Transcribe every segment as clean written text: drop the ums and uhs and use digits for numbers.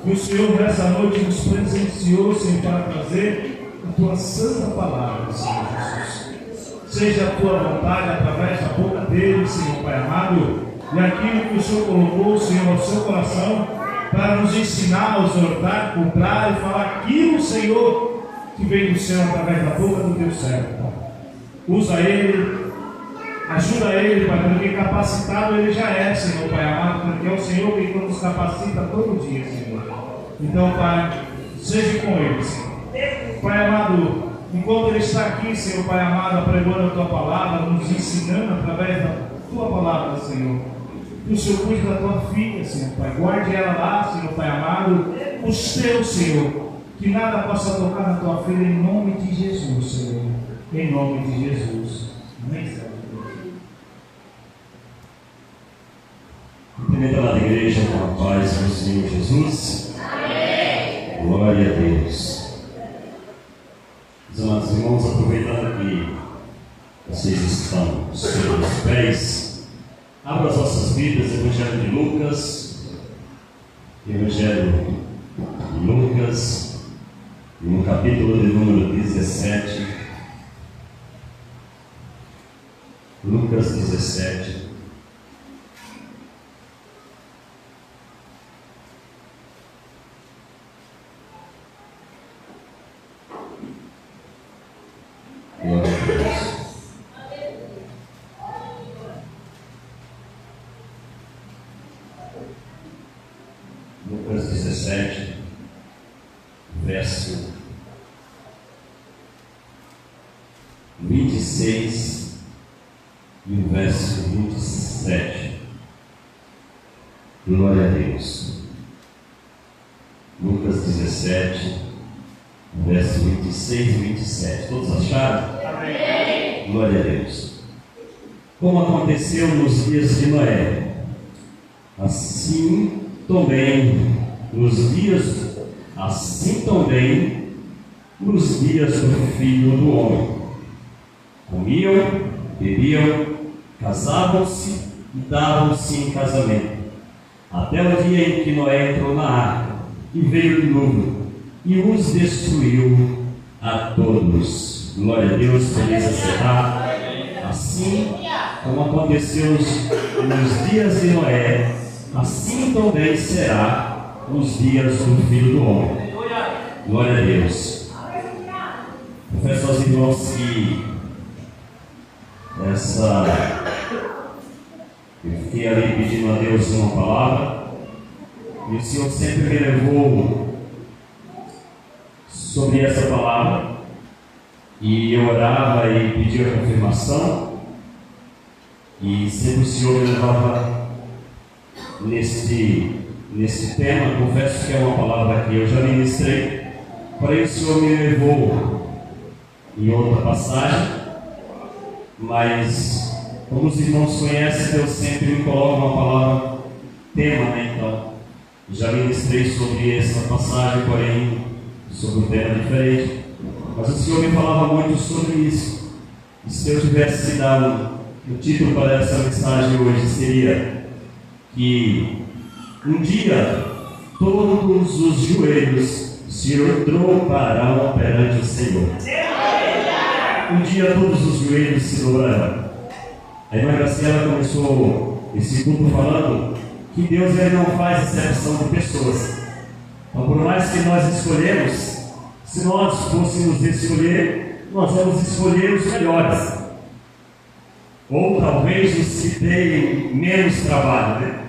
que o Senhor nessa noite nos presenciou, Senhor, para trazer a tua santa palavra, Senhor Jesus. Seja a tua vontade através da boca dele, Senhor Pai amado, e aquilo que o Senhor colocou, Senhor, ao seu coração, para nos ensinar a exortar, comprar e falar aquilo, Senhor, que vem do céu através da boca do teu servo. Usa ele, ajuda ele, Pai, porque capacitado ele já é, Senhor Pai amado, porque é o Senhor que nos capacita todo dia, Senhor. Então, Pai, seja com ele, Senhor. Pai amado, enquanto ele está aqui, Senhor Pai amado, apregando a tua palavra, nos ensinando através da tua palavra, Senhor. Que o Senhor cuide da tua filha, Senhor Pai. Guarde ela lá, Senhor Pai amado, os teus, Senhor. Que nada possa tocar na tua filha, em nome de Jesus, Senhor. Em nome de Jesus. Amém, Senhor. Cumprimento a igreja com a paz do Senhor Jesus. Amém. Glória a Deus. Meus amados irmãos, aproveitando que vocês estão sobre os pés, abra as vossas Bíblias, Evangelho de Lucas, no capítulo de número 17, Lucas 17. Glória a Deus. Lucas 17, verso 26 e o verso 27. Glória a Deus. Lucas 17, verso 26 e 27. Todos acharam? Amém. Glória a Deus. Como aconteceu nos dias de Noé, assim também nos dias do Filho do Homem. Comiam, bebiam, casavam-se e davam-se em casamento, até o dia em que Noé entrou na arca, e veio o dilúvio, e os destruiu a todos. Glória a Deus, feliz a será. Assim como aconteceu nos dias de Noé, assim também será nos dias do Filho do Homem. Glória a Deus. Confesso aos irmãos que eu fiquei ali pedindo a Deus uma palavra, e o Senhor sempre me levou sobre essa palavra, e eu orava e pedia a confirmação, e sempre o Senhor me levava nesse tema. Confesso que é uma palavra que eu já ministrei, porém o Senhor me levou em outra passagem, mas como os irmãos conhecem, Deus sempre me coloca uma palavra tema, né? Então já ministrei sobre essa passagem, porém sobre um tema diferente, mas o Senhor me falava muito sobre isso. E se eu tivesse dado o título para essa mensagem hoje, seria que um dia todos os joelhos se dobrarão perante o Senhor. Um dia todos os joelhos se dobrarão. A irmã Graciela começou esse culto falando que Deus ele não faz exceção de pessoas. Então, por mais que nós escolhemos, se nós fôssemos escolher, nós vamos escolher os melhores. Ou talvez os que deem menos trabalho, né?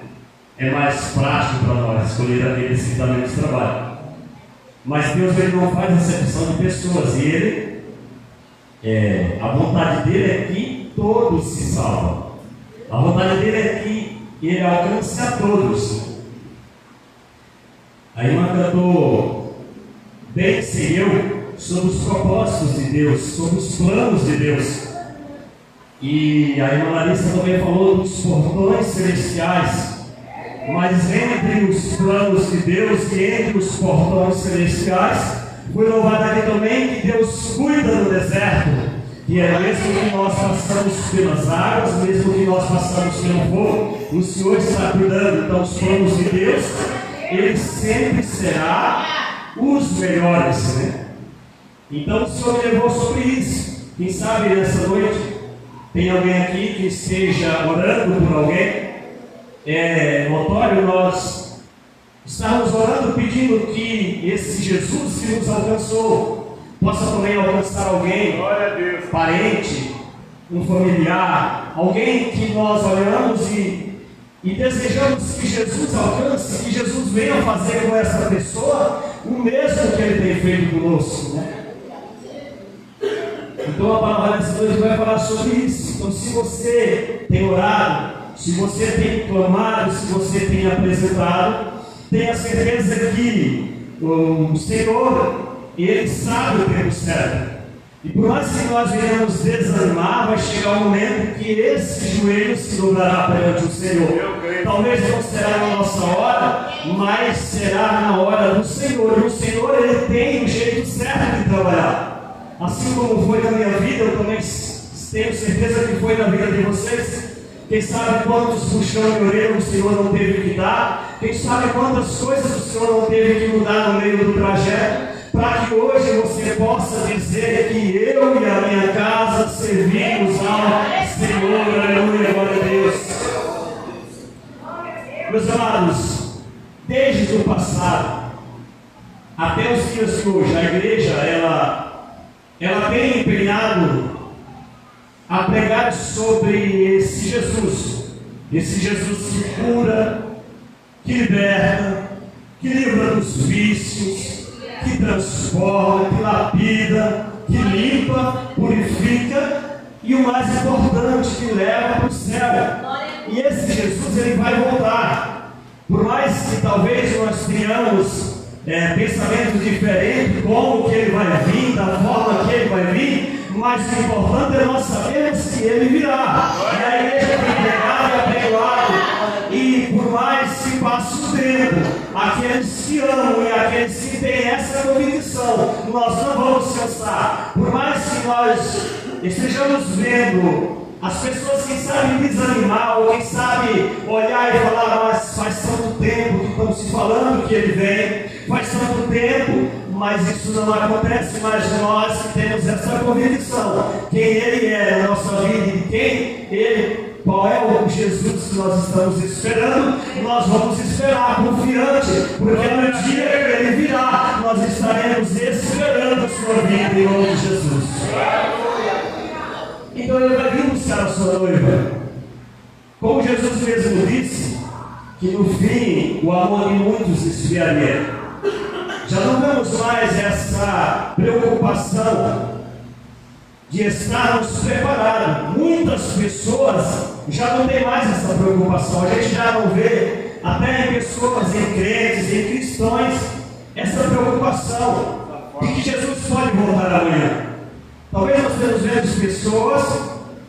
É mais prático para nós escolher aqueles que dão menos trabalho. Mas Deus ele não faz exceção de pessoas, e a vontade dele é que todos se salvam. A vontade dele é que ele alcance a todos. A irmã cantou bem sei eu sobre os propósitos de Deus, sobre os planos de Deus. E a irmã Larissa também falou dos portões celestiais. Mas entre os planos de Deus e entre os portões celestiais, foi louvado aqui também que Deus cuida do deserto, que é mesmo que nós passamos pelas águas, mesmo que nós passamos pelo fogo, o Senhor está cuidando. Então os planos de Deus, ele sempre será os melhores, né? Então o Senhor me levou sobre isso. Quem sabe nessa noite tem alguém aqui que esteja orando por alguém. É notório nós estamos orando pedindo que esse Jesus que nos alcançou possa também alcançar alguém, parente, um familiar, alguém que nós olhamos e desejamos que Jesus alcance, que Jesus venha fazer com essa pessoa o mesmo que Ele tem feito conosco, né? Então a palavra dessa noite vai falar sobre isso. Então, se você tem orado, se você tem clamado, se você tem apresentado, tenha certeza que o Senhor, Ele sabe o tempo certo. E por mais que nós venhamos desanimar, vai chegar um momento que esse joelho se dobrará perante o Senhor. Talvez não será na nossa hora, mas será na hora do Senhor. E o Senhor, Ele tem o jeito certo de trabalhar. Assim como foi na minha vida, eu também tenho certeza que foi na vida de vocês. Quem sabe quantos puxão de orelha o Senhor não teve que dar. Quem sabe quantas coisas o Senhor não teve que mudar no meio do trajeto, para que hoje você possa dizer que eu e a minha casa servimos ao Senhor. Aleluia, glória a Deus. Meus amados, desde o passado até os dias de hoje, a igreja ela tem empenhado a pregar sobre esse Jesus que cura, que liberta, que livra dos vícios, que transforma, que lapida, que limpa, purifica e o mais importante, que leva para o céu. E esse Jesus, ele vai voltar. Por mais que talvez nós tenhamos pensamentos diferentes, como que ele vai vir, da forma que ele vai vir, mas o importante é nós sabermos que ele virá. E a igreja tem pregado e apregoado. E por mais que passe o tempo, aqueles que amam e aqueles que têm essa convicção, nós não vamos cansar. Por mais que nós estejamos vendo as pessoas, quem sabe, desanimar, ou quem sabe olhar e falar, mas faz tanto tempo que estamos se falando que ele vem, faz tanto tempo, mas isso não acontece mais. Nós que temos essa convicção, quem ele é na nossa vida e quem ele, qual é o Jesus que nós estamos esperando, nós vamos esperar confiante, porque no dia que ele virá, nós estaremos esperando a sua vida em nome de Jesus. Então ele vai vir buscar a sua noiva. Como Jesus mesmo disse, que no fim o amor de muitos esfriaria. Já não temos mais essa preocupação de estarmos preparados. Muitas pessoas já não têm mais essa preocupação. A gente já não vê, até em pessoas, em crentes, em cristãos, essa preocupação de que Jesus pode voltar amanhã. Talvez nós tenhamos visto pessoas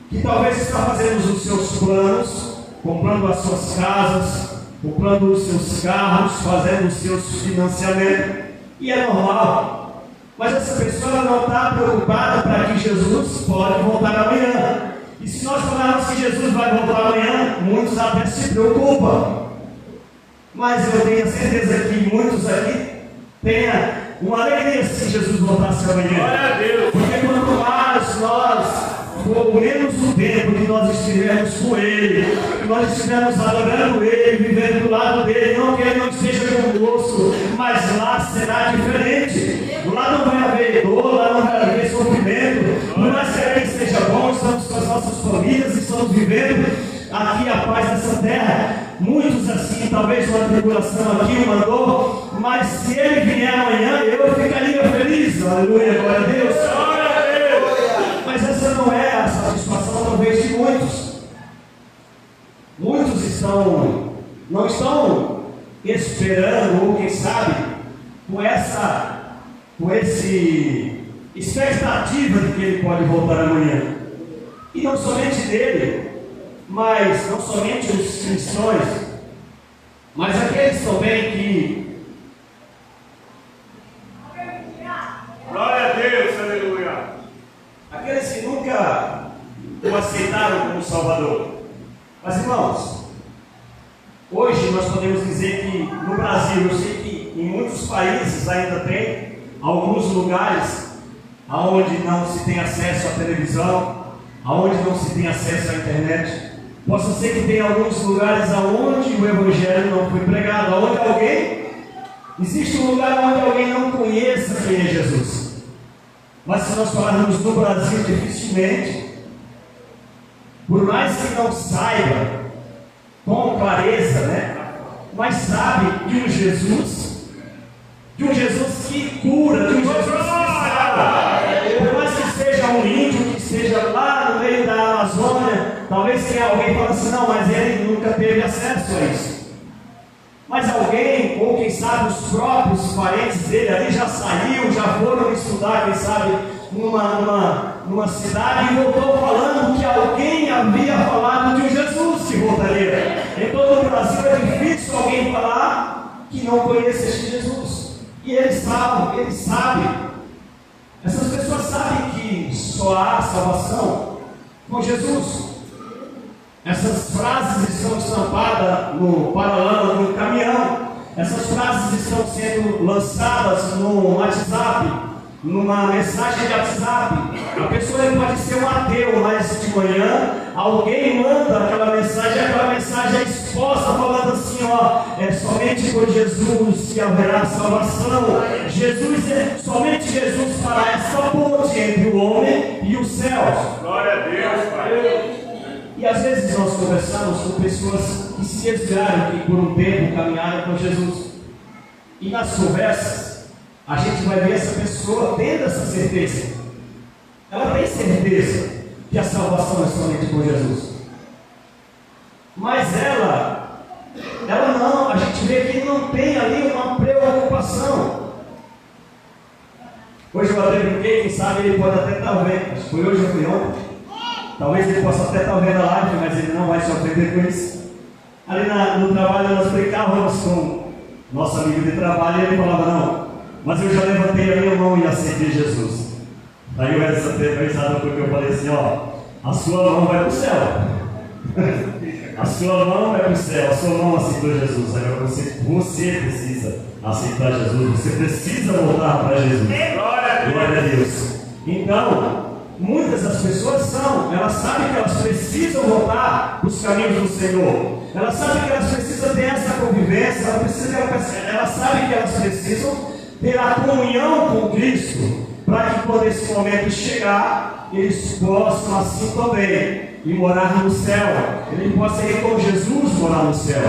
que talvez estão fazendo os seus planos, comprando as suas casas, comprando os seus carros, fazendo os seus financiamentos, e é normal. Mas essa pessoa não está preocupada para que Jesus pode voltar amanhã. E se nós falarmos que Jesus vai voltar amanhã, muitos até se preocupam. Mas eu tenho certeza que muitos aqui tenham uma alegria se Jesus voltasse amanhã. Glória a Deus. Porque quanto mais nós, por menos o tempo que nós estivermos com Ele, que nós estivermos adorando Ele, vivendo do lado dele, não que Ele não esteja conosco, mas lá será diferente. Lá não vai haver dor, lá não vai haver sofrimento. Por mais que Ele esteja bom, estamos com as nossas famílias, estamos vivendo aqui a paz dessa terra. Muitos assim, talvez uma tribulação aqui, uma dor, mas se Ele vier amanhã, eu ficaria feliz. Aleluia, glória a Deus. Mas essa não é a satisfação talvez de muitos. Muitos não estão esperando, ou quem sabe, com essa expectativa de que ele pode voltar amanhã. E não somente dele, mas não somente os cristãos, mas aqueles também que... Glória a Deus, aleluia. Aqueles que nunca o aceitaram como Salvador. Mas irmãos, hoje nós podemos dizer que no no Brasil, eu sei que em muitos países ainda tem alguns lugares onde não se tem acesso à televisão, onde não se tem acesso à internet. Possa ser que tem alguns lugares onde o Evangelho não foi pregado, existe um lugar onde alguém não conheça quem é Jesus. Mas se nós falarmos no Brasil, dificilmente, por mais que não saiba com clareza, né? Mas sabe de um Jesus que cura, de um Jesus que salva. Por mais que seja um índio, que esteja lá no meio da Amazônia, talvez tenha alguém que fale assim, não, mas ele nunca teve acesso a isso. Mas alguém, ou quem sabe os próprios parentes dele ali já saiu, já foram estudar, quem sabe, numa cidade e voltou falando que alguém havia falado de um Jesus que voltaria. Em todo o Brasil é difícil alguém falar que não conhece este Jesus. E ele sabe. Essas pessoas sabem que só há salvação com Jesus. Essas frases estão estampadas no paralama do caminhão. Essas frases estão sendo lançadas no WhatsApp, numa mensagem de WhatsApp. A pessoa pode ser um ateu, mas de manhã alguém manda aquela mensagem é exposta falando assim, é somente por Jesus que haverá salvação. Somente Jesus fará essa ponte entre o homem e os céus. Glória a Deus, Pai. E às vezes nós conversamos com pessoas que se desviaram, que por um tempo caminharam com Jesus. E nas conversas, a gente vai ver essa pessoa tendo essa certeza. Ela tem certeza que a salvação é somente com Jesus. Mas ela não, a gente vê que não tem ali uma preocupação. Hoje eu até brinquei, quem sabe ele pode até estar vendo. Acho que foi hoje ou foi ontem. Talvez ele possa até estar vendo a live, mas ele não vai se ofender com isso. Ali no trabalho nós brincávamos com nosso amigo de trabalho e ele falava, não, mas eu já levantei a minha mão e aceitei Jesus. Aí o Edson teve risada porque eu falei assim, a sua mão vai para o céu. A sua mão vai para o céu, a sua mão aceitou Jesus. Agora você precisa aceitar Jesus, você precisa voltar para Jesus. Glória a Deus. Então, muitas das pessoas elas sabem que elas precisam voltar para os caminhos do Senhor. Elas sabem que elas precisam ter essa convivência, elas sabem que elas precisam ter a comunhão com Cristo, para que quando esse momento chegar, eles possam assim também ir morar no céu. Ele possa ir com Jesus morar no céu.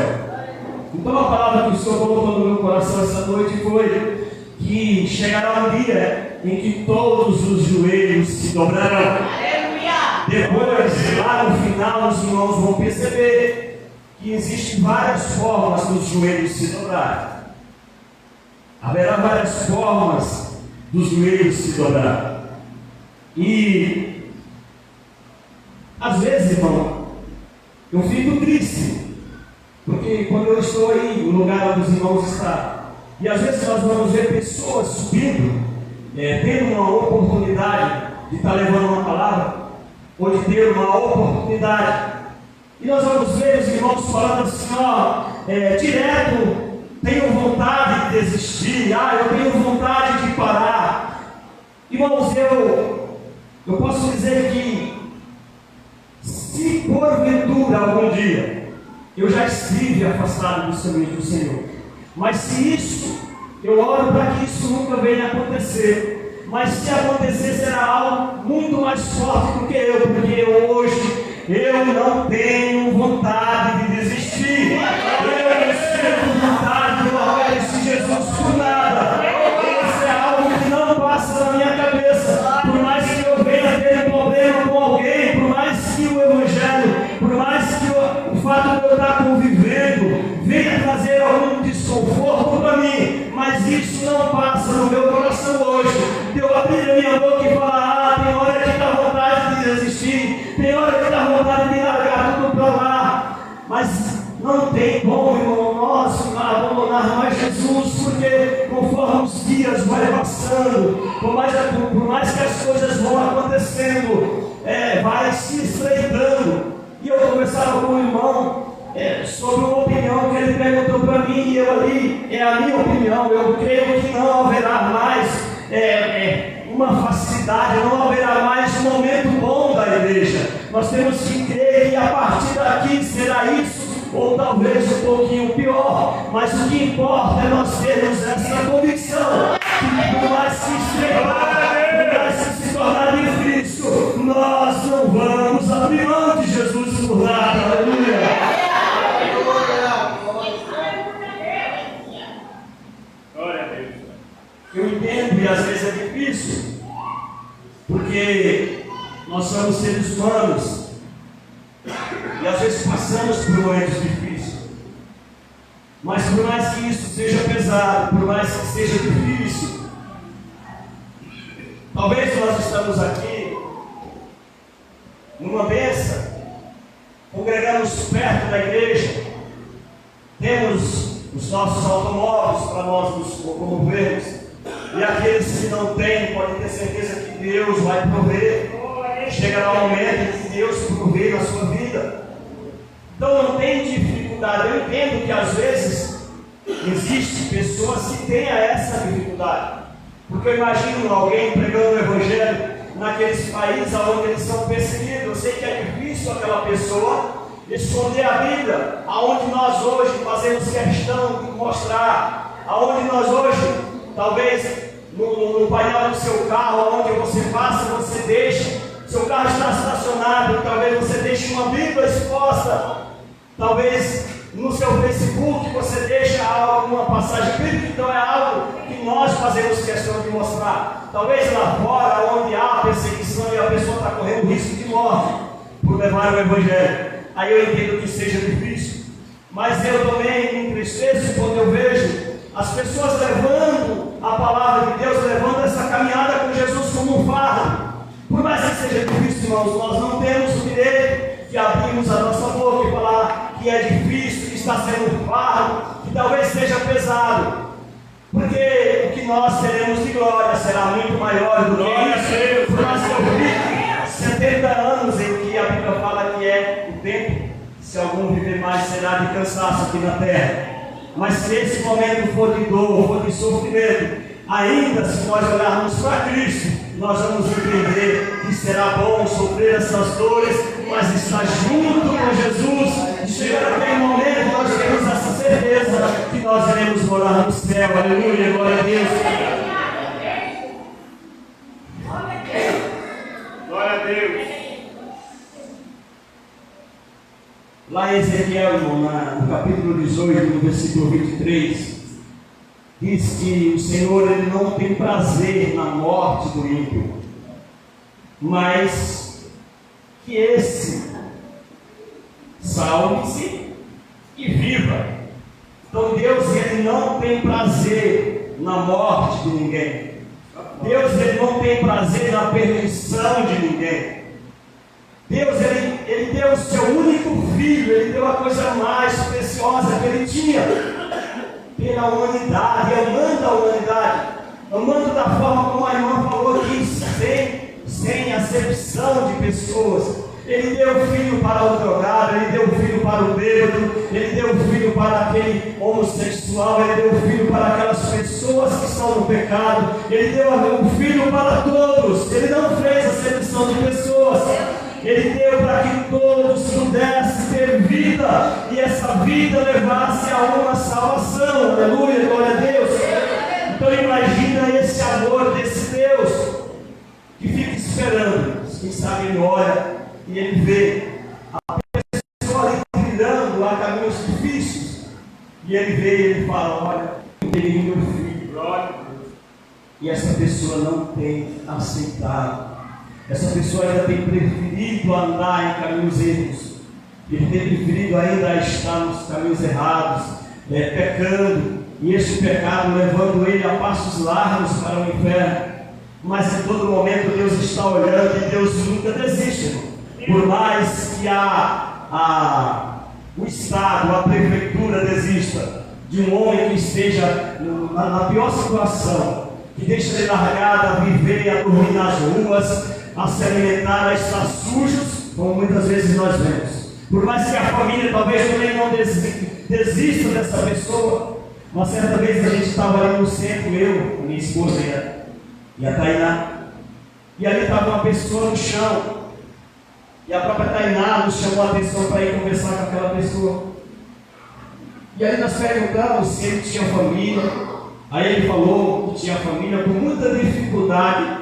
Então a palavra que o Senhor colocou no meu coração essa noite foi que chegará um dia em que todos os joelhos se dobrarão. Depois, lá no final, os irmãos vão perceber que existem várias formas dos joelhos se dobrarem. Haverá várias formas dos joelhos se dobrar. E às vezes, irmão, eu fico triste, porque quando eu estou aí no lugar onde os irmãos estão, e às vezes nós vamos ver pessoas subindo, tendo uma oportunidade de estar levando uma palavra, ou de ter uma oportunidade, e nós vamos ver os irmãos falando assim, direto, tenho vontade de desistir, eu tenho vontade de parar. Irmãos, eu posso dizer que se porventura algum dia eu já estive afastado dos caminhos do Senhor, mas se isso, eu oro para que isso nunca venha a acontecer, mas se acontecer será algo muito mais forte do que eu, porque hoje eu não tenho vontade de desistir, eu não sinto vontade de largar esse Jesus por nada. Isso é algo que não passa na minha cabeça, por mais que eu venha ter problema com alguém, por mais que o Evangelho, por mais que o fato de eu estar convivendo venha trazer algum desconforto para mim, mas isso não passa no meu coração hoje. Eu abrir a minha boca e falar, tem hora que dá vontade de desistir, tem hora que dá vontade de largar tudo para lá, mas não tem como, irmão, nós abandonar mais Jesus, porque conforme os dias vão passando, por mais que as coisas vão acontecendo, vai se estreitando. E eu conversava com o irmão sobre uma opinião que ele perguntou para mim, e eu ali é a minha opinião, eu creio que não haverá mais uma facilidade, não haverá mais um momento bom da igreja. Nós temos que crer que a partir daqui será isso, ou talvez um pouquinho pior, mas o que importa é nós termos essa convicção que por mais que estrear, por mais que se tornar em Cristo, nós não vamos abrir mão de Jesus por nada. Aleluia! Eu entendo e às vezes é difícil, porque nós somos seres humanos e às vezes passamos por momentos difíceis. Mas por mais que isso seja pesado, por mais que seja difícil, talvez nós estamos aqui numa bênção, congregamos perto da igreja, temos os nossos automóveis para nós nos locomovermos. E aqueles que não têm, podem ter certeza que Deus vai prover. Chegará um momento em que Deus provê na sua vida. Então não tem dificuldade. Eu entendo que às vezes existem pessoas que tenham essa dificuldade. Porque eu imagino alguém pregando o Evangelho naqueles países onde eles são perseguidos. Eu sei que é difícil aquela pessoa esconder a Bíblia, aonde nós hoje fazemos questão de mostrar, aonde nós hoje, talvez no painel do seu carro, onde você passa, você deixa, seu carro está estacionado, talvez você deixe uma Bíblia exposta, talvez no seu Facebook você deixa alguma passagem bíblica. Então é algo que nós fazemos questão de mostrar. Talvez lá fora, onde há perseguição e a pessoa está correndo risco de morte por levar o Evangelho, aí eu entendo que seja difícil, mas eu também me entristeço quando eu vejo as pessoas levando a palavra de Deus, levando essa caminhada com Jesus como um fardo. Por mais que seja difícil, irmãos, nós não temos o direito de abrirmos a nossa boca e falar que é difícil, que está sendo um fardo, que talvez seja pesado. Porque o que nós teremos de glória será muito maior do que isso. Por mais que eu vive 70 anos em que a Bíblia fala que é o tempo, se algum viver mais será de cansaço aqui na terra. Mas se esse momento for de dor, for de sofrimento, ainda se nós olharmos para Cristo, nós vamos entender que será bom sofrer essas dores, mas estar junto com Jesus. E chegar aquele momento, nós temos essa certeza que nós iremos morar no céu. Aleluia, glória a Deus. Glória a Deus. Lá em Ezequiel, irmão, no capítulo 18, no versículo 23, diz que o Senhor ele não tem prazer na morte do ímpio, mas que esse salve-se e viva. Então Deus ele não tem prazer na morte de ninguém. Deus ele não tem prazer na perdição de ninguém. Deus, ele deu o seu único filho, Ele deu a coisa mais preciosa que Ele tinha, pela humanidade, amando a humanidade, amando da forma como a irmã falou aqui, sem acepção de pessoas. Ele deu o filho para o drogado, Ele deu o filho para o bêbado, Ele deu o filho para aquele homossexual, Ele deu o filho para aquelas pessoas que estão no pecado, Ele deu o filho para todos. Ele não fez acepção de pessoas. Ele deu para que todos pudessem ter vida e essa vida levasse a uma salvação. Aleluia, glória a Deus. Então imagina esse amor desse Deus que fica esperando. Quem sabe ele olha e ele vê a pessoa ali trilhando a caminhos difíceis e ele vê e ele fala: olha, eu tenho meu filho, glória a Deus. E essa pessoa não tem aceitado. Essa pessoa ainda tem preferido andar em caminhos erros. Ele tem preferido ainda estar nos caminhos errados, pecando. E este pecado levando ele a passos largos para o inferno. Mas em todo momento Deus está olhando e Deus nunca desiste. Por mais que o Estado, a prefeitura desista de um homem que esteja na pior situação, que deixa ele largado a viver e a dormir nas ruas, a se alimentar, a estar sujos, como muitas vezes nós vemos. Por mais que a família talvez também não desista dessa pessoa, Uma certa vez a gente estava ali no centro, eu, minha esposa e a Tainá, e ali estava uma pessoa no chão, e a própria Tainá nos chamou a atenção para ir conversar com aquela pessoa. E aí nós perguntamos se ele tinha família. Aí ele falou que tinha família com muita dificuldade.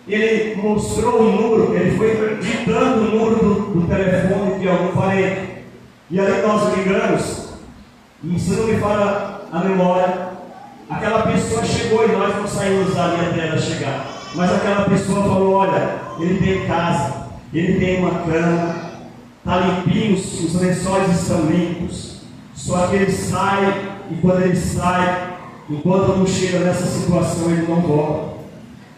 Ele mostrou o número, ele foi digitando o número do telefone de algum parente. E aí nós ligamos, e se não me falha a memória, aquela pessoa chegou e nós não saímos dali até ela chegar. Mas aquela pessoa falou: olha, ele tem casa, ele tem uma cama, está limpinho, os lençóis estão limpos. Só que ele sai, e quando ele sai, enquanto não chega nessa situação, ele não volta.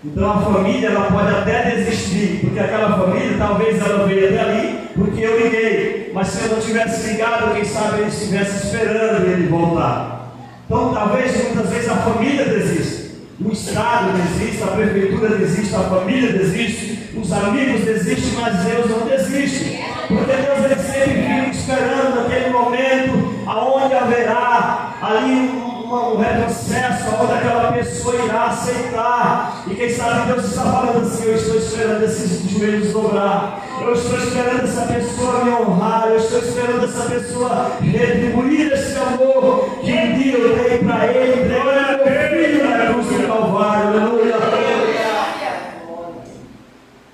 Então a família, ela pode até desistir, porque aquela família, talvez ela veio até ali, porque eu liguei. Mas se eu não tivesse ligado, quem sabe ele estivesse esperando ele voltar. Então talvez, muitas vezes, a família desista. O Estado desiste, a prefeitura desiste, a família desiste, os amigos desistem, mas Deus não desiste. Porque Deus, ele sempre fica esperando aquele momento aonde haverá ali um retrocesso, onde aquela pessoa irá aceitar. E quem sabe Deus está falando assim: eu estou esperando esses joelhos dobrar, eu estou esperando essa pessoa me honrar, eu estou esperando essa pessoa retribuir esse amor que um dia eu dei para ele, entregando meu filho na cruz do Calvário. Aleluia.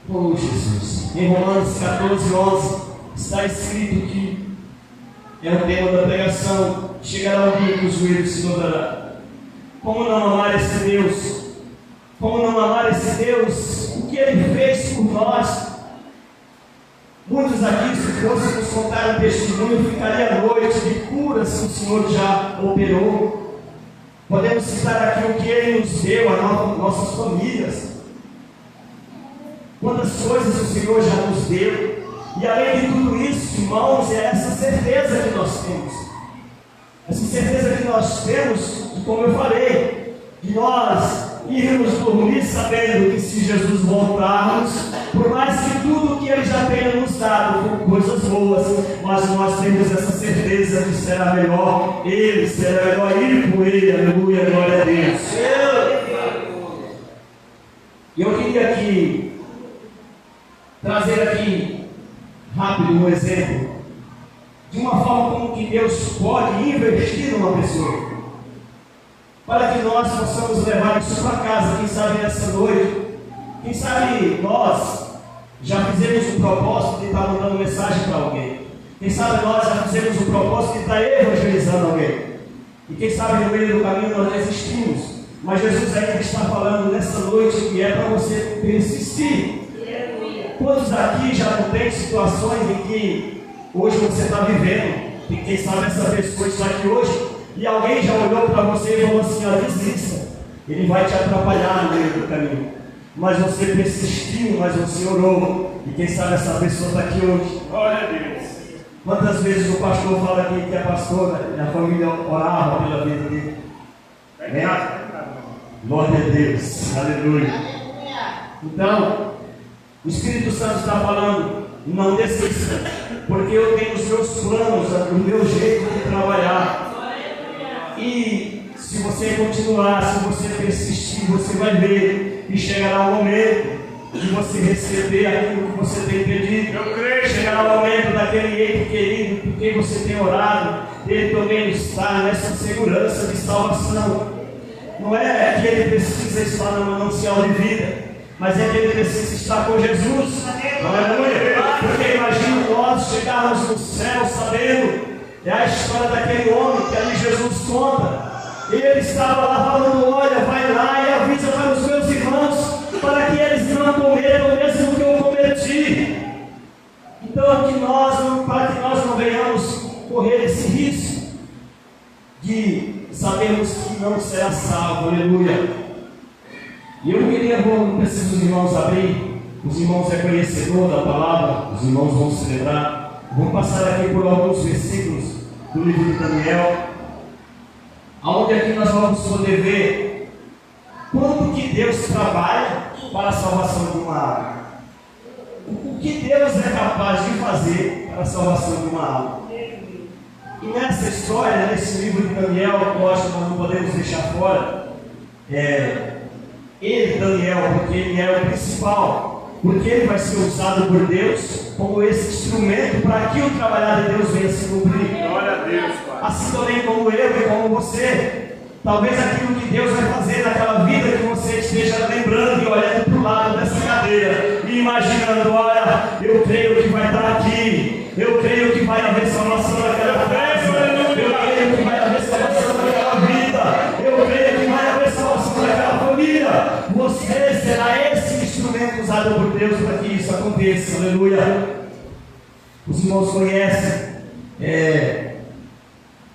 Oh Jesus, em Romanos 14:11 está escrito que é o tema da pregação: chegará o dia que os joelhos se dobrarão. Como não amar esse Deus? Como não amar esse Deus? O que Ele fez por nós? Muitos aqui, se fôssemos contar um testemunho, ficaria à noite de curas que o Senhor já operou. Podemos citar aqui o que Ele nos deu, a nossas famílias. Quantas coisas o Senhor já nos deu. E além de tudo isso, irmãos, é essa certeza que nós temos. Essa certeza que nós temos, como eu falei, de nós irmos dormir sabendo que se Jesus voltarmos, por mais que tudo que Ele já tenha nos dado for coisas boas, mas nós temos essa certeza que será melhor Ele, será melhor ir com Ele. Aleluia, glória a Deus. E eu queria aqui trazer aqui rápido um exemplo de uma forma como que Deus pode investir numa pessoa, para que nós possamos levar isso para casa. Quem sabe nessa noite, quem sabe nós já fizemos um propósito de estar mandando mensagem para alguém, quem sabe nós já fizemos um propósito de estar evangelizando alguém, e quem sabe no meio do caminho nós desistimos, mas Jesus ainda está falando nessa noite que é para você persistir. Quantos aqui já não tem situações em que hoje você está vivendo, e quem sabe essa pessoa está aqui hoje, e alguém já olhou para você e falou assim: ó, desista, ele vai te atrapalhar no meio do caminho. Mas você persistiu, mas você orou, e quem sabe essa pessoa está aqui hoje. Glória a Deus. Quantas vezes o pastor fala aqui que a pastora e a família orava pela vida dele? Glória a Deus, aleluia. Então, o Espírito Santo está falando: não desista, porque eu tenho os meus planos, o meu jeito de trabalhar. E se você continuar, se você persistir, você vai ver que chegará o momento de você receber aquilo que você tem pedido. Chegará o momento daquele ente querido por quem você tem orado, ele também está nessa segurança de salvação. Não é que ele precisa estar no manancial de vida, mas é que ele precisa estar com Jesus. Aleluia! Porque imagina nós chegarmos no céu sabendo. É a história daquele homem que ali Jesus conta. Ele estava lá falando: olha, vai lá e avisa para os meus irmãos, para que eles não cometam o mesmo que eu cometi. Então, para que nós não venhamos correr esse risco de sabermos que não será salvo. Aleluia. E eu queria, não preciso os irmãos abrir, os irmãos é conhecedor da palavra, os irmãos vão se lembrar. Vamos passar aqui por alguns versículos do livro de Daniel, onde aqui nós vamos poder ver quanto que Deus trabalha para a salvação de uma alma. O que Deus é capaz de fazer para a salvação de uma alma. E nessa história, nesse livro de Daniel, lógico, nós não podemos deixar fora ele, Daniel, porque ele é o principal, porque ele vai ser usado por Deus como esse instrumento para que o trabalhar de Deus venha se cumprir. Glória a Deus, Pai. Assim também como eu e como você. Talvez aquilo que Deus vai fazer naquela vida que você esteja lembrando e olhando para o lado dessa cadeira e imaginando, olha, eu creio que vai estar aqui, eu creio que vai haver salvação naquela casa, eu creio que vai haver salvação naquela vida, eu creio que vai haver salvação naquela família. Você será esse instrumento usado por Deus para que isso aconteça, aleluia. Os irmãos conhecem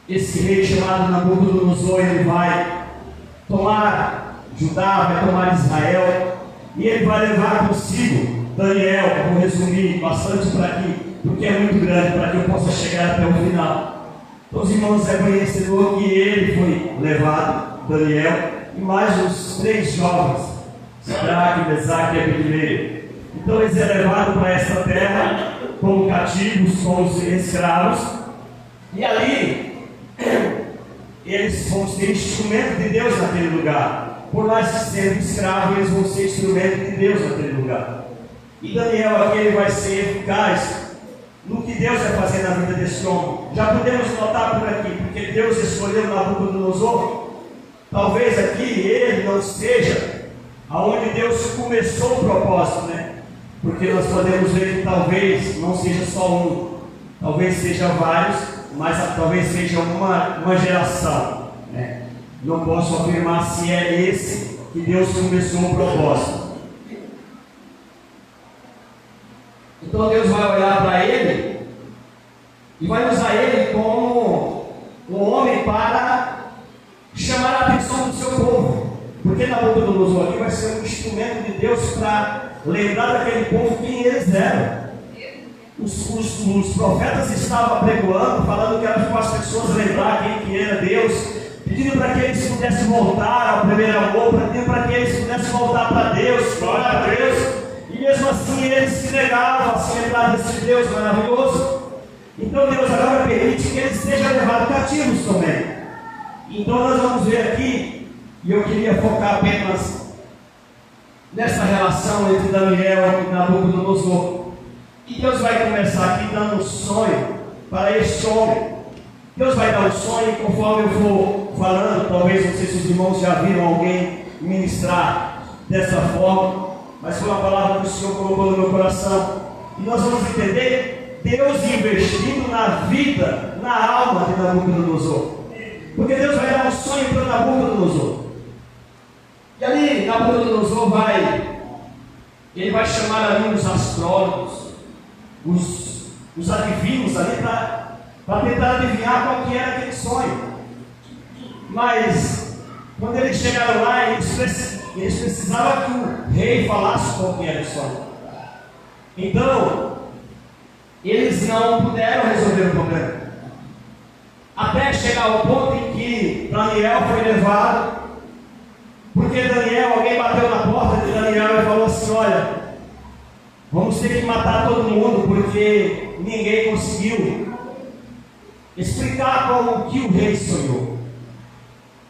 esse rei chamado Nabucodonosor. Ele vai tomar Judá, vai tomar Israel, e ele vai levar consigo Daniel. Vou resumir bastante porque é muito grande, para que eu possa chegar até o final. Então, os irmãos, é conhecedor que ele foi levado, Daniel, e mais os 3 jovens, Sadraque, Mesaque e Abednego. Então eles são levados para esta terra como cativos, como escravos, e ali eles vão ser instrumento de Deus naquele lugar. Por nós sermos escravos, eles vão ser instrumento de Deus naquele lugar. E Daniel aqui ele vai ser eficaz no que Deus vai fazer na vida desse homem. Já podemos notar por aqui, porque Deus escolheu Nabucodonosor. Talvez aqui ele não seja aonde Deus começou o propósito, né? Porque nós podemos ver que talvez não seja só um, talvez seja vários, mas talvez seja uma geração, né? Não posso afirmar se é esse que Deus começou o propósito. Então Deus vai olhar para ele e vai usar ele como um homem para chamar a atenção do seu povo. Porque Nabucodonosor aqui vai ser um instrumento de Deus para lembrar daquele povo quem eles eram. Os profetas estavam apregoando, falando que era para as pessoas lembrar quem que era Deus, pedindo para que eles pudessem voltar ao primeiro amor, pedindo para que eles pudessem voltar para Deus, glória a Deus. E mesmo assim eles se negavam a se lembrar desse Deus maravilhoso. Então Deus agora permite que eles sejam levados cativos também. Então nós vamos ver aqui, e eu queria focar apenas nessa relação entre Daniel e Nabucodonosor. E Deus vai começar aqui dando um sonho para este homem. Deus vai dar um sonho, e conforme eu for falando, talvez não sei se os irmãos já viram alguém ministrar dessa forma, mas foi uma palavra que o Senhor colocou no meu coração. E nós vamos entender Deus investindo na vida, na alma de Nabucodonosor. Porque Deus vai dar um sonho para Nabucodonosor. E ali Nabucodonosor ele vai chamar ali os astrólogos, os adivinhos ali para tentar adivinhar qual que era aquele sonho. Mas quando eles chegaram lá, eles precisavam que o rei falasse qual que era o sonho. Então eles não puderam resolver o problema, até chegar ao ponto em que Daniel foi levado. Porque Daniel, alguém bateu na porta de Daniel e falou assim: olha, vamos ter que matar todo mundo, porque ninguém conseguiu explicar como que o rei sonhou.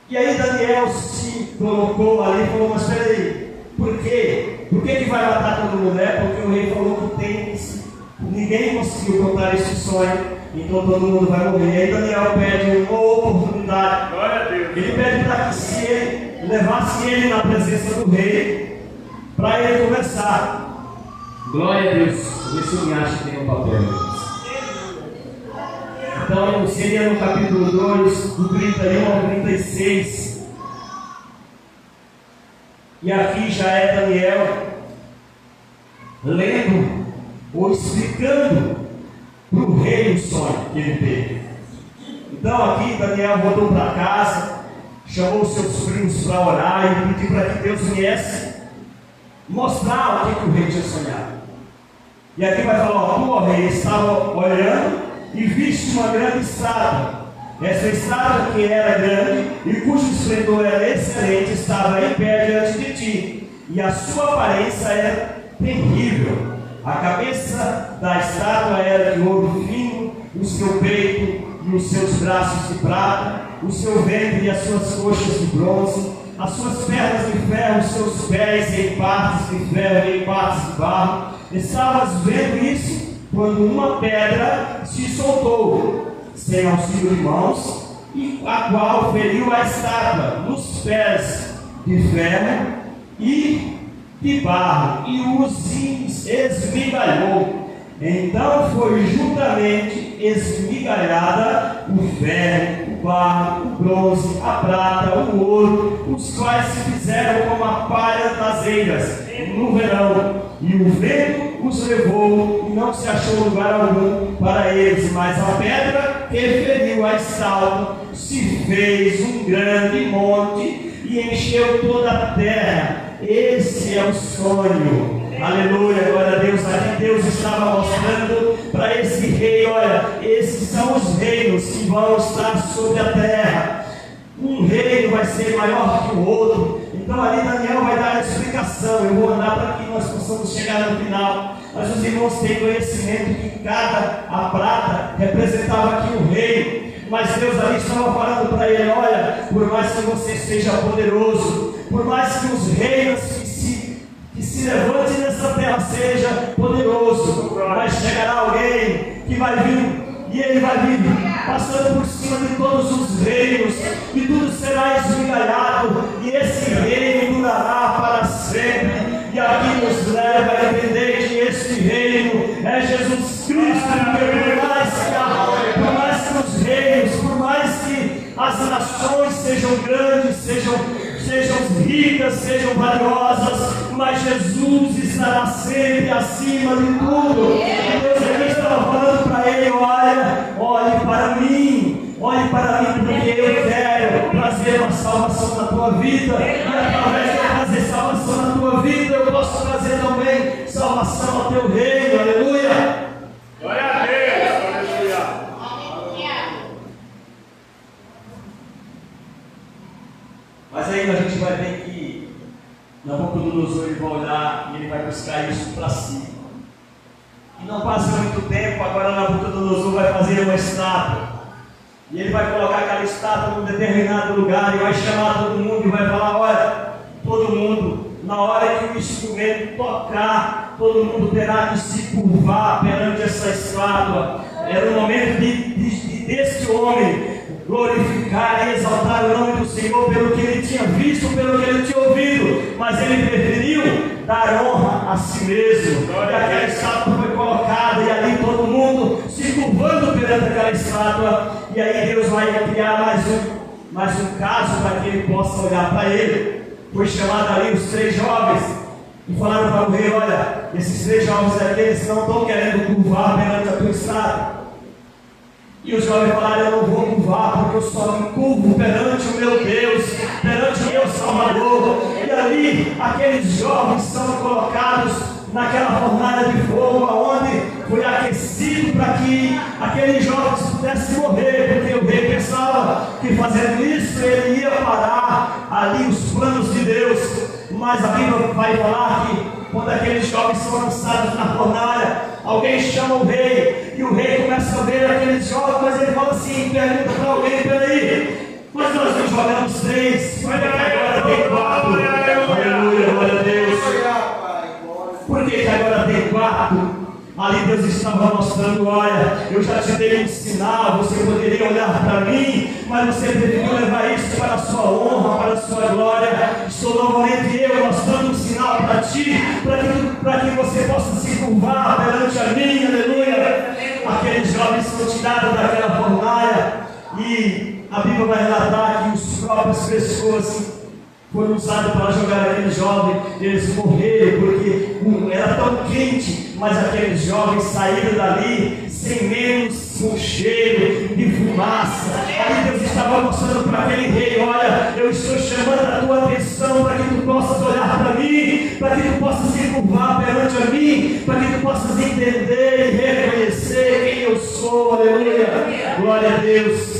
E aí Daniel se colocou ali e falou: mas peraí, por quê? Por que vai matar todo mundo? É porque o rei falou que ninguém conseguiu contar esse sonho, então todo mundo vai morrer. E aí Daniel pede uma oportunidade. Glória a Deus. Ele pede para que se ele levasse ele na presença do rei, para ele conversar. Glória a Deus. Vê se eu acho que tem um papel. Então seria no capítulo 2, do 31 ao 36. E aqui já é Daniel lendo ou explicando para o rei o sonho que ele teve. Então aqui Daniel voltou para casa, chamou os seus primos para orar e pediu para que Deus viesse mostrar o que o rei tinha sonhado. E aqui vai falar: tu, ó rei, estava olhando e viste uma grande estátua. Essa estátua, que era grande e cujo esplendor era excelente, estava em pé diante de ti, e a sua aparência era terrível. A cabeça da estátua era de ouro fino, o seu peito e e os seus braços de prata, o seu ventre e as suas coxas de bronze, as suas pernas de ferro, os seus pés em partes de ferro e em partes de barro. Estavas vendo isso quando uma pedra se soltou, sem auxílio de mãos, e a qual feriu a estátua nos pés de ferro e de barro, e os esmigalhou. Então foi juntamente esmigalhada o ferro, o barro, o bronze, a prata, o ouro, os quais se fizeram como a palha das eiras no verão, e o vento os levou, e não se achou lugar algum para eles, mas a pedra que feriu a estátua se fez um grande monte e encheu toda a terra. Esse é o sonho. Aleluia, glória a Deus. Ali Deus estava mostrando para esse rei: olha, esses são os reinos que vão estar sobre a terra. Um reino vai ser maior que o outro. Então ali Daniel vai dar a explicação. Eu vou andar para que nós possamos chegar no final. Mas os irmãos têm conhecimento que a prata representava aqui o reino. Mas Deus ali estava falando para ele: olha, por mais que você seja poderoso, por mais que os reinos que se levante nessa terra seja poderoso, mas chegará alguém que vai vir, e ele vai vir passando por cima de todos os reinos, e tudo será esmigalhado, e esse reino durará para sempre. E aqui nos leva a entender que este reino é Jesus Cristo, porque por mais que os reinos, por mais que as nações sejam grandes, sejam ricas, sejam valiosas, mas Jesus estará sempre acima de tudo. E Deus aqui estava falando para ele: olhe para mim, porque eu quero trazer uma salvação na tua vida, e através de trazer salvação na tua vida, eu posso trazer também salvação ao teu reino. Aleluia! Glória a Deus, aleluia. Mas aí a gente vai ver que Nabucodonosor ele vai olhar e ele vai buscar isso para si. E não passa muito tempo, agora Nabucodonosor vai fazer uma estátua. E ele vai colocar aquela estátua num determinado lugar e vai chamar todo mundo e vai falar: olha, todo mundo, na hora que o instrumento tocar, todo mundo terá que se curvar perante essa estátua. Era o momento desse homem glorificar e exaltar o nome do Senhor pelo que ele tinha visto, pelo que ele tinha ouvido, mas ele preferiu dar honra a si mesmo. E aquela estátua foi colocada, e ali todo mundo se curvando perante aquela estátua. E aí Deus vai criar mais um caso para que ele possa olhar para ele. Foi chamado ali os 3 jovens e falaram para o rei: olha, esses 3 jovens aqui, eles não estão querendo curvar perante a tua estátua. E os jovens falaram: eu não vou curvar, porque eu só me curvo perante o meu Deus, perante o meu Salvador. E ali, aqueles jovens são colocados naquela fornalha de fogo, onde foi aquecido para que aqueles jovens pudessem morrer, porque o rei pensava que fazendo isso ele ia parar ali os planos de Deus. Mas a Bíblia vai falar que quando aqueles jovens são lançados na fornalha, alguém chama o rei, e o rei começa a ver aqueles jovens, mas ele fala assim, pergunta para alguém: peraí, mas nós não jogamos 3, mas agora tem 4. Aleluia, glória a Deus. Por que agora tem 4? Ali Deus estava mostrando: olha, eu já te dei um sinal, você poderia olhar para mim, mas você preferiu levar isso para a sua honra, para a sua glória. Estou novamente eu mostrando um sinal para ti, para que você possa se curvar perante a mim. Aleluia. Aqueles jovens são tirados daquela fornalha, e a Bíblia vai relatar que os próprios pessoas foram usados para jogar aquele jovem, eles morreram porque era tão quente, mas aqueles jovens saíram dali sem menos um cheiro de fumaça. Aí Deus estava mostrando para aquele rei: olha, eu estou chamando a tua atenção para que tu possas olhar para mim, para que tu possas se curvar perante a mim, para que tu possas entender e reconhecer quem eu sou. Aleluia, glória a Deus.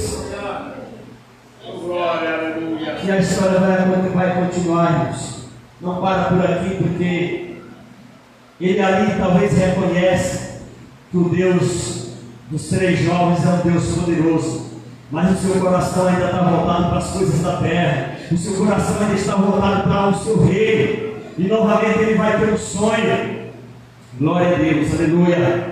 Glória, aleluia. E a história vai continuar, irmãos. Não para por aqui, porque ele ali talvez reconhece que o Deus dos 3 jovens é um Deus poderoso, mas o seu coração ainda está voltado para as coisas da terra, o seu coração ainda está voltado para o seu reino, e novamente ele vai ter um sonho. Glória a Deus, aleluia.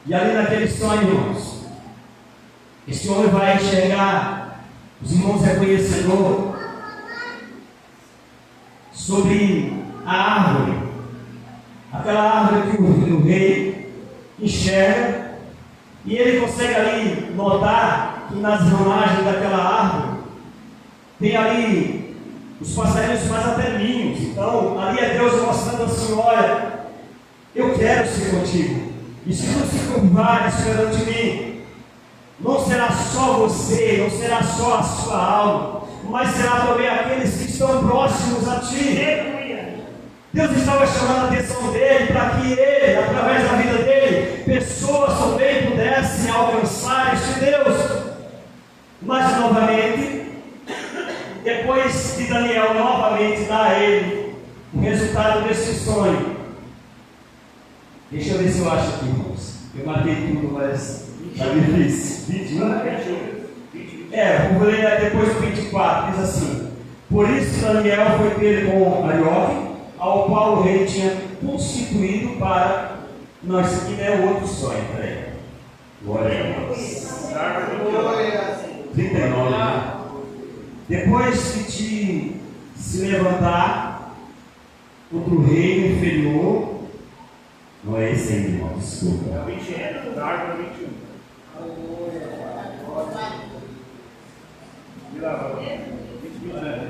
E ali naquele sonho, irmãos, esse homem vai enxergar, os irmãos é conhecedor sobre a árvore, aquela árvore que o rei enxerga, e ele consegue ali notar que nas ramagens daquela árvore tem ali os passarinhos mais até ninhos. Então ali é Deus mostrando assim: olha, eu quero ser contigo, e se tu se curvares perante mim, não será só você, não será só a sua alma, mas será também aqueles que estão próximos a ti. Deus estava chamando a atenção dele para que ele, através da vida dele, pessoas também pudessem alcançar este Deus. Mas novamente, depois de Daniel novamente dar a ele o resultado desse sonho, deixa eu ver se eu acho aqui, irmãos. Eu marquei tudo, mas está difícil. 21? Vou ler depois do 24, diz assim: por isso Daniel foi ter com Arioque, ao qual o rei tinha constituído para... Não, isso aqui não é o outro sonho, peraí. Glória a Deus. 39, né? Depois que te se levantar outro reino inferior... Não é esse aí, irmão, desculpa. É o 21, Dardo 21.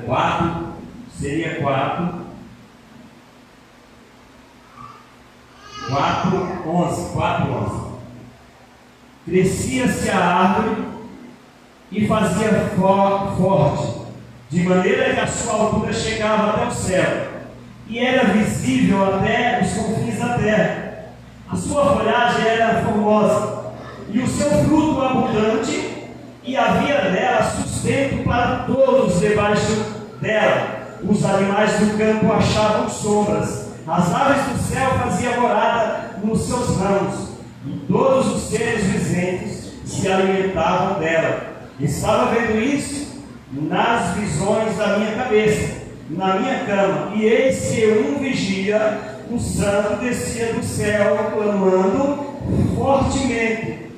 4, seria 4. 4:11. Crescia-se a árvore e fazia forte, de maneira que a sua altura chegava até o céu, e era visível até os confins da terra. A sua folhagem era formosa, e o seu fruto abundante, e havia nela sustento para todos debaixo dela. Os animais do campo achavam sombras, as aves do céu faziam morada nos seus ramos, e todos os seres viventes se alimentavam dela. Estava vendo isso nas visões da minha cabeça, na minha cama, e eis que um vigia, um santo, descia do céu, clamando fortemente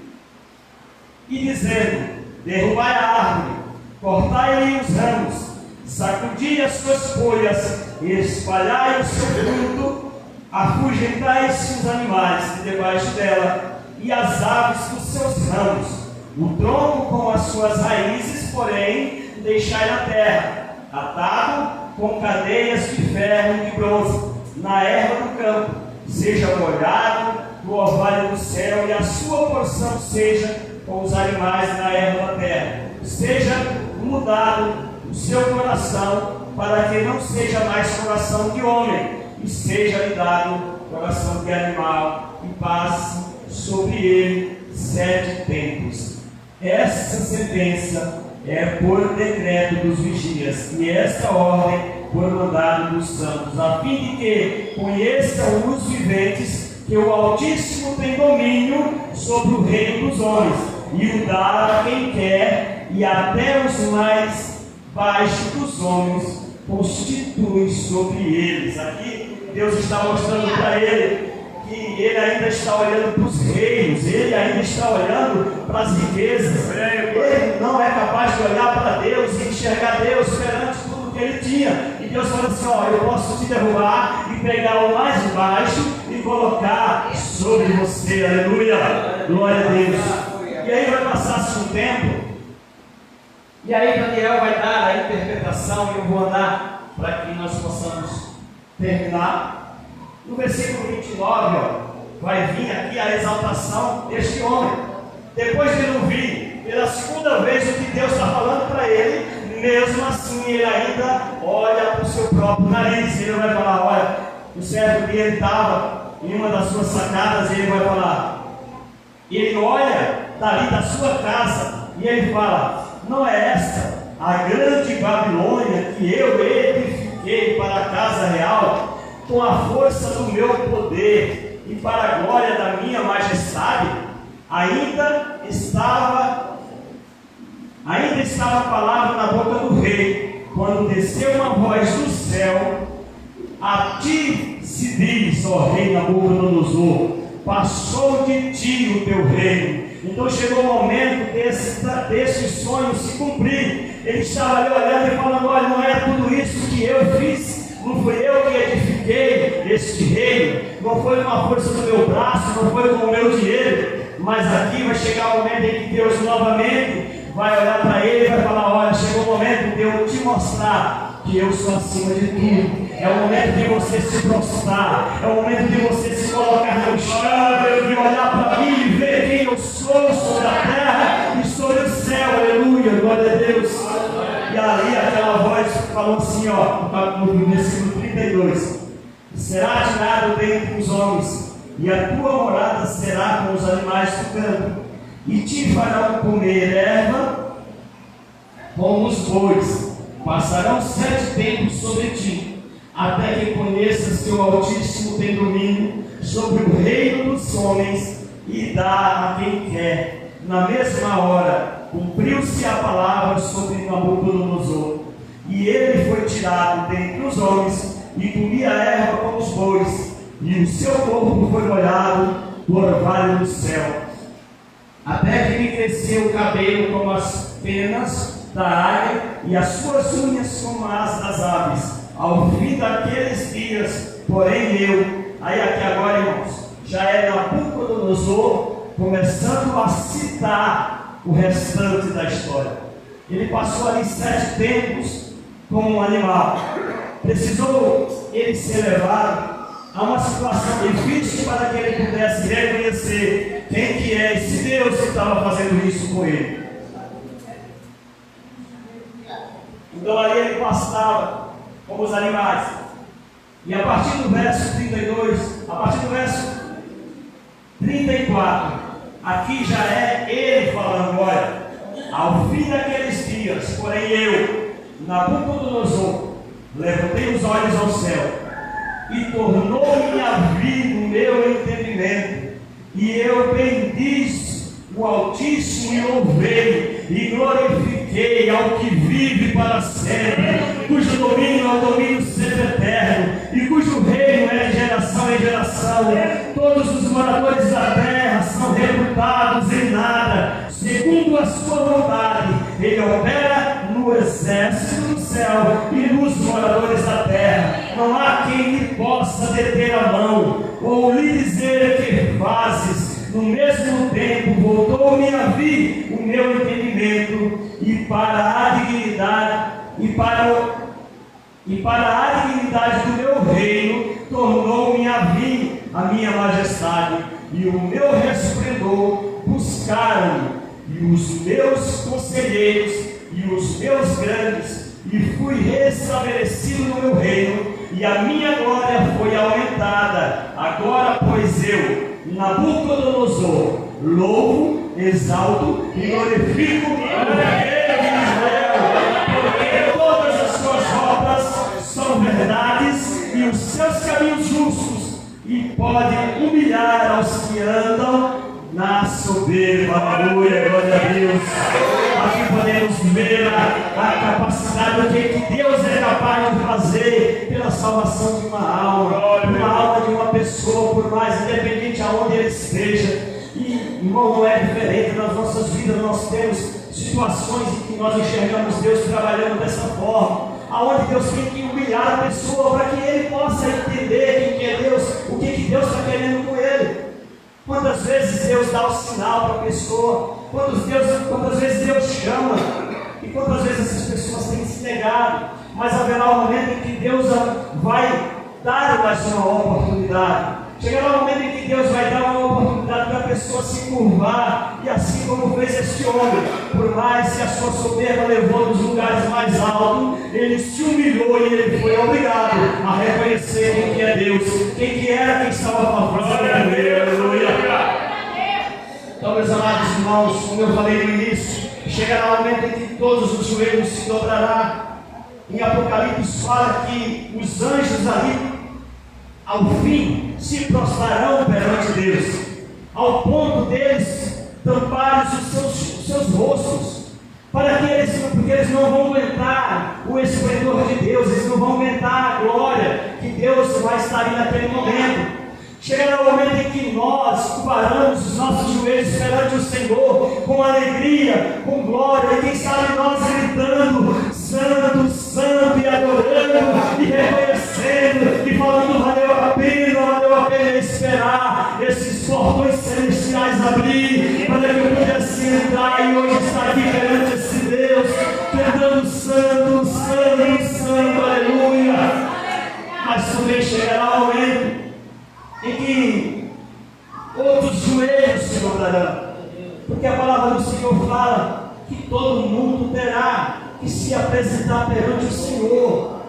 e dizendo: derrubai a árvore, cortai-lhe os ramos, sacudi as suas folhas, espalhai o seu fruto, afugentai-se os animais de debaixo dela, e as aves dos seus ramos. O tronco com as suas raízes, porém, deixai na terra, atado com cadeias de ferro e de bronze, na erva do campo, seja molhado no orvalho do céu, e a sua porção seja com os animais na erva da terra. Seja mudado o seu coração, para que não seja mais coração de homem, e seja lhe dado coração de animal, e passe sobre ele 7 tempos. Essa sentença é por decreto dos vigias, e esta ordem por mandado dos santos, a fim de que conheçam os viventes que o Altíssimo tem domínio sobre o reino dos homens, e o dá a quem quer, e até os mais baixos dos homens constitui sobre eles. Aqui Deus está mostrando para ele que ele ainda está olhando para os reinos, ele ainda está olhando para as riquezas. Ele não é capaz de olhar para Deus e enxergar Deus perante tudo que ele tinha. E Deus fala assim: ó, eu posso te derrubar e pegar o mais baixo e colocar sobre você. Aleluia, glória a Deus. E aí vai passar-se um tempo, e aí Daniel vai dar a interpretação, e eu vou andar para que nós possamos terminar. No versículo 29, vai vir aqui a exaltação deste homem. Depois de ele ouvir pela segunda vez o que Deus está falando para ele, mesmo assim ele ainda olha para o seu próprio nariz. Ele vai falar: olha, o certo dia ele estava em uma das suas sacadas, e ele vai falar, ele olha dali da sua casa, e ele fala: não é esta a grande Babilônia que eu edifiquei para a casa real, com a força do meu poder e para a glória da minha majestade, ainda estava a palavra na boca do rei, quando desceu uma voz do céu: a ti se diz, ó rei Nabucodonosor, passou de ti o teu reino. Então chegou o momento desse sonho se cumprir. Ele estava ali olhando e falando: olha, não é tudo isso que eu fiz, não fui eu que edifiquei este reino, não foi com a força do meu braço, não foi com o meu dinheiro, mas aqui vai chegar o momento em que Deus novamente vai olhar para ele e vai falar: olha, chegou o momento de eu te mostrar que eu sou acima de tudo. É o momento de você se prostrar, é o momento de você se colocar no chão e olhar para mim e ver quem eu sou sobre a terra e sobre o céu. Aleluia, glória a Deus. E ali aquela voz falou assim, no versículo 32: será tirado dentre os homens, e a tua morada será com os animais do campo, e te farão comer erva com os bois. Passarão 7 tempos sobre ti, até que conheças que o Altíssimo tem domínio sobre o reino dos homens e dá a quem quer. Na mesma hora cumpriu-se a palavra sobre Nabucodonosor, e ele foi tirado dentre os homens e comia erva com os bois, e o seu corpo foi molhado do orvalho do céu, até que lhe cresceu o cabelo como as penas da águia e as suas unhas como as das aves. Ao fim daqueles dias, porém aí aqui agora, irmãos, já é Nabucodonosor começando a citar o restante da história. Ele passou ali 7 tempos como um animal. Precisou ele ser levado a uma situação difícil para que ele pudesse reconhecer quem que é esse Deus que estava fazendo isso com ele. Então ali ele pastava como os animais. E a partir do verso 32, a partir do verso 34, aqui já é ele falando: olha, ao fim daqueles dias, porém eu, Nabucodonosor, levantei os olhos ao céu e tornou-me a vir o meu entendimento, e eu bendiz o Altíssimo e louvei e glorifiquei ao que vive para sempre, cujo domínio é o domínio sempre eterno, e cujo reino é de geração em geração. Todos os moradores da terra são reputados em nada, segundo a sua vontade. Ele opera no exército do céu e nos moradores da terra. Não há quem lhe possa deter a mão, ou lhe dizer que fazes. No mesmo tempo voltou-me a vir o meu entendimento, e para a dignidade do meu reino tornou-me a vir a minha majestade, e o meu resplendor buscaram-me, e os meus conselheiros e os meus grandes, e fui restabelecido no meu reino, e a minha glória foi aumentada. Agora, pois eu, Nabucodonosor, louvo, exalto e glorifico o Rei de Israel, porque todas as suas obras são verdades e os seus caminhos justos, e pode humilhar aos que andam na soberba. Aleluia, glória a Deus. Aqui podemos ver a capacidade do que Deus é capaz de fazer pela salvação de uma alma de uma pessoa, por mais independente aonde ele esteja. E, irmão, não é diferente nas nossas vidas. Nós temos situações em que nós enxergamos Deus trabalhando dessa forma, aonde Deus tem que humilhar a pessoa para que ele possa entender quem que é Deus, o que Deus está querendo com ele. Quantas vezes Deus dá o sinal para a pessoa, quantas vezes Deus chama, e quantas vezes essas pessoas têm se negado, mas haverá um momento em que Deus vai dar mais uma oportunidade. Chegará um momento em que Deus vai dar uma oportunidade para a pessoa se curvar, e assim como fez este homem, por mais que a sua soberba levou nos lugares mais altos, ele se humilhou e ele foi obrigado a reconhecer quem que é Deus, quem que era quem estava falando. Aleluia. Então, meus amados irmãos, como eu falei no início, chegará o momento em que todos os joelhos se dobrarão. Em Apocalipse fala que os anjos ali, ao fim, se prostrarão perante Deus, ao ponto deles tamparem os seus rostos, porque eles não vão aguentar o esplendor de Deus, eles não vão aguentar a glória que Deus vai estar ali naquele momento. Chegará o momento em que nós curvaremos os nossos joelhos perante o Senhor com alegria, com glória, e quem sabe nós gritando santo, santo, e adorando, e reconhecendo, e falando valeu a pena esperar esses portões celestiais abrir, para que eu pudesse entrar e hoje estar aqui perante esse Deus, cantando santo, santo, santo, aleluia. Mas também chegará o momento em que outros joelhos se dobrarão, porque a palavra do Senhor fala que todo mundo terá que se apresentar perante o Senhor,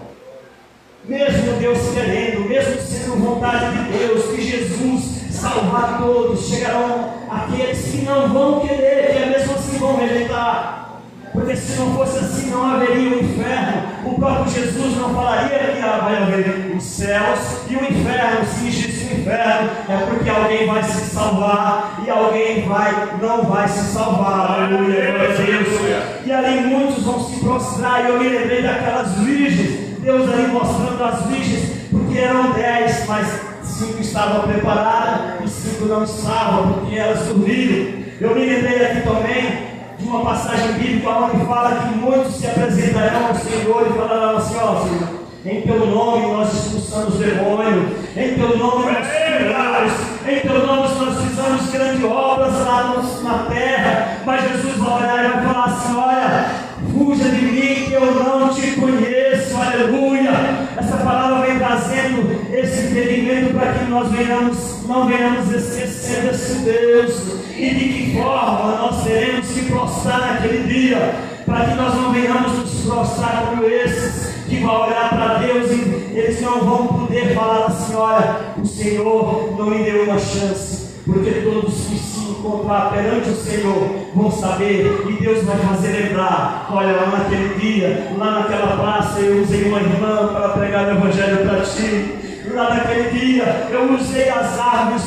mesmo Deus querendo, mesmo sendo vontade de Deus, que Jesus salvar todos. Chegarão aqueles que não vão querer, que mesmo assim vão rejeitar. Porque se não fosse assim, não haveria o inferno. O próprio Jesus não falaria que vai haver os céus e o inferno. Se existe o inferno, é porque alguém vai se salvar e alguém não vai se salvar. Aleluia, glória a Deus. E ali muitos vão se prostrar. E eu me lembrei daquelas virgens, Deus ali mostrando as virgens, porque eram 10, mas 5 estavam preparadas e 5 não estavam, porque elas dormiram. Eu me lembrei aqui também de uma passagem bíblica onde fala que muitos se apresentarão ao Senhor e falarão assim: ó Senhor, em teu nome nós expulsamos demônio, em teu nome nós curamos, em teu nome nós fizemos grandes obras lá na terra. Mas Jesus vai olhar e vai falar assim: olha, fuja de mim que eu não te conheço, aleluia. Essa palavra vem trazendo esse entendimento para que nós não venhamos esquecer desse Deus, e de que forma nós teremos que prostrar naquele dia, para que nós não venhamos nos prostrar como esses, que vão olhar para Deus e eles não vão poder falar assim: olha, o Senhor não me deu uma chance. Porque todos que se encontrar perante o Senhor vão saber, e Deus vai fazer lembrar: olha, lá naquele dia, lá naquela praça, eu usei uma irmã para pregar o Evangelho para ti. Lá naquele dia eu usei as árvores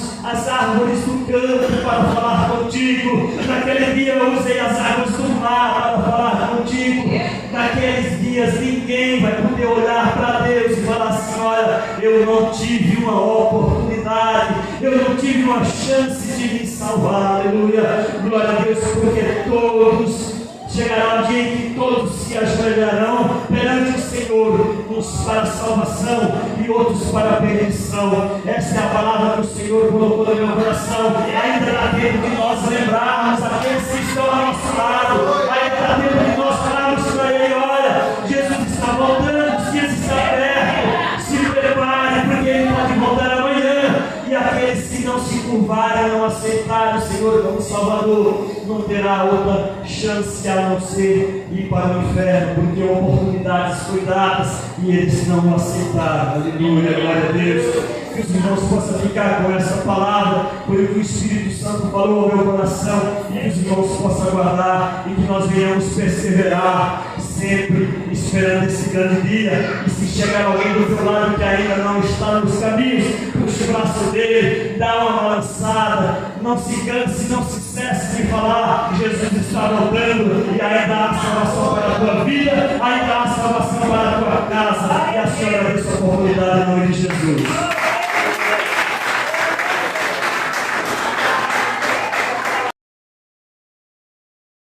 do campo para falar contigo. Naquele dia eu usei as águas do mar para falar contigo. Naqueles dias ninguém vai poder olhar para Deus e falar assim: olha, eu não tive uma oportunidade, eu não tive uma chance de me salvar. Aleluia, glória a Deus, porque todos chegará um dia em que todos se ajoelharão perante o Senhor, uns para a salvação e outros para a perdição. Essa é a palavra que o Senhor colocou no meu coração. Ainda dá tempo de nós lembrarmos aqueles que estão ao nosso lado. Ainda dá tempo de nós falarmos para ele: olha, Jesus está voltando, os dias estão perto, se prepare, porque ele pode voltar amanhã. E aqueles que não se curvarem, não aceitarem o Senhor como Salvador, não terá outra chance a não ser ir para o inferno, porque oportunidades foi dadas e eles não o aceitaram. Aleluia, glória a Deus. Que os irmãos possam ficar com essa palavra, por o que o Espírito Santo falou ao meu coração, e que os irmãos possam guardar, e que nós venhamos perseverar sempre esperando esse grande dia. E se chegar alguém do teu lado que ainda não está nos caminhos, puxe o braço dele, dá uma balançada, não se canse, não se cesse de falar que Jesus está voltando, e ainda há salvação para a tua vida, ainda há salvação para a tua casa, e a senhora dê sua oportunidade em nome de Jesus.